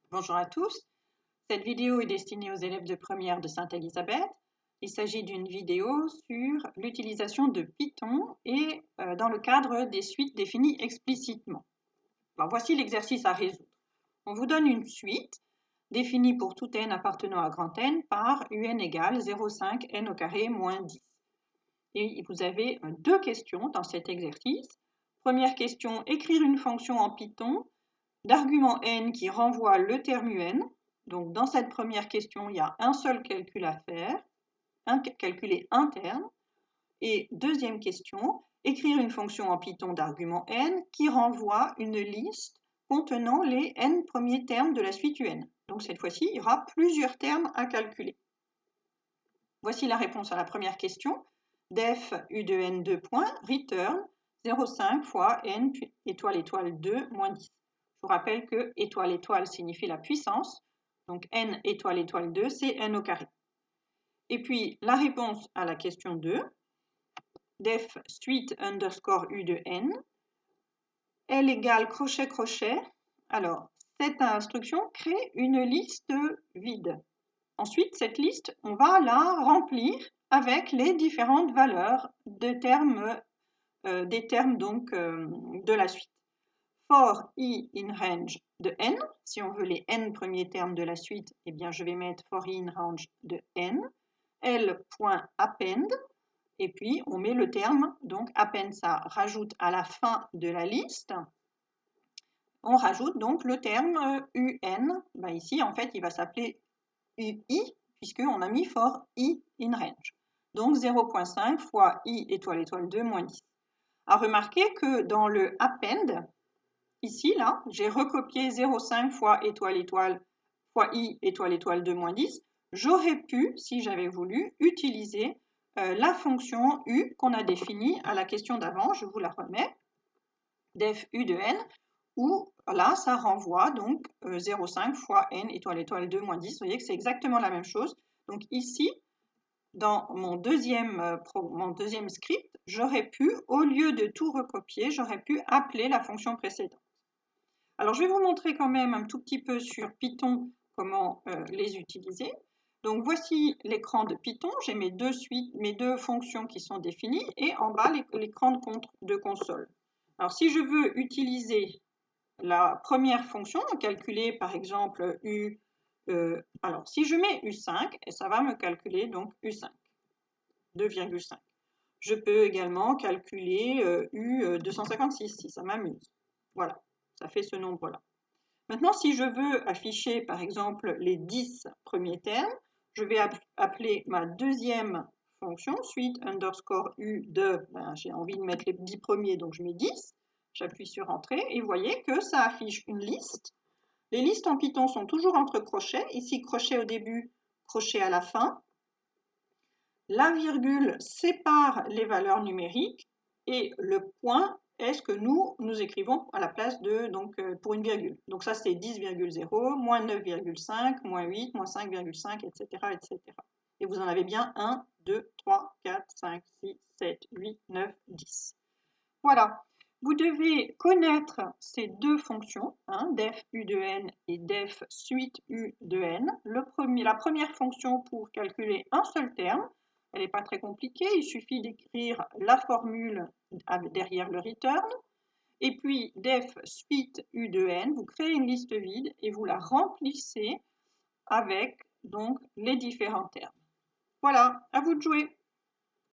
Bonjour à tous. Cette vidéo est destinée aux élèves de première de Sainte-Élisabeth. Il s'agit d'une vidéo sur l'utilisation de Python et dans le cadre des suites définies explicitement. Alors, voici l'exercice à résoudre. On vous donne une suite définie pour tout n appartenant à grand N par un égale 0,5 n au carré moins 10. Et vous avez deux questions dans cet exercice. Première question, écrire une fonction en Python d'argument n qui renvoie le terme un. Donc dans cette première question, il y a un seul calcul à faire, calculer un terme. Et deuxième question, écrire une fonction en Python d'argument n qui renvoie une liste contenant les n premiers termes de la suite un. Donc cette fois-ci, il y aura plusieurs termes à calculer. Voici la réponse à la première question. Def u de n 2 points, return 0,5 fois n étoile étoile 2 moins 10. Je vous rappelle que étoile étoile signifie la puissance, donc n étoile étoile 2, c'est n au carré. Et puis la réponse à la question 2, def suite underscore u de n, L égale crochet crochet. Alors, cette instruction crée une liste vide. Ensuite, cette liste, on va la remplir avec les différentes valeurs des termes donc, de la suite. For i in range de n, si on veut les n premiers termes de la suite, eh bien je vais mettre for i in range de n, l.append, et puis on met le terme, donc append ça rajoute à la fin de la liste, on rajoute donc le terme un, ben ici en fait il va s'appeler ui, puisqu'on a mis for i in range. Donc 0,5 fois i étoile étoile 2 moins 10. À remarquer que dans le append, ici, là, j'ai recopié 0,5 fois étoile étoile fois i étoile étoile 2 moins 10. J'aurais pu, si j'avais voulu, utiliser la fonction u qu'on a définie à la question d'avant. Je vous la remets. Def u de n, où là, ça renvoie donc 0,5 fois n étoile étoile 2 moins 10. Vous voyez que c'est exactement la même chose. Donc ici, dans mon deuxième script, j'aurais pu, au lieu de tout recopier, j'aurais pu appeler la fonction précédente. Alors, je vais vous montrer quand même un tout petit peu sur Python comment les utiliser. Donc, voici l'écran de Python. J'ai mes deux fonctions qui sont définies et en bas, l'écran de console. Alors, si je veux utiliser la première fonction, calculer par exemple U, alors si je mets U5, ça va me calculer donc U5, 2,5. Je peux également calculer U256 si ça m'amuse. Voilà, ça fait ce nombre-là. Maintenant, si je veux afficher par exemple les 10 premiers termes, je vais appeler ma deuxième fonction, suite underscore U de, j'ai envie de mettre les 10 premiers, donc je mets 10. J'appuie sur Entrée et vous voyez que ça affiche une liste. Les listes en Python sont toujours entre crochets. Ici, crochet au début, crochet à la fin. La virgule sépare les valeurs numériques et le point est ce que nous écrivons à la place de, donc, pour une virgule. Donc ça, c'est 10,0, moins 9,5, moins 8, moins 5,5, etc., etc. Et vous en avez bien 1, 2, 3, 4, 5, 6, 7, 8, 9, 10. Voilà. Vous devez connaître ces deux fonctions, def u de n et def suite u de n. La première fonction pour calculer un seul terme, elle n'est pas très compliquée, il suffit d'écrire la formule derrière le return. Et puis def suite u de n, vous créez une liste vide et vous la remplissez avec donc les différents termes. Voilà, à vous de jouer.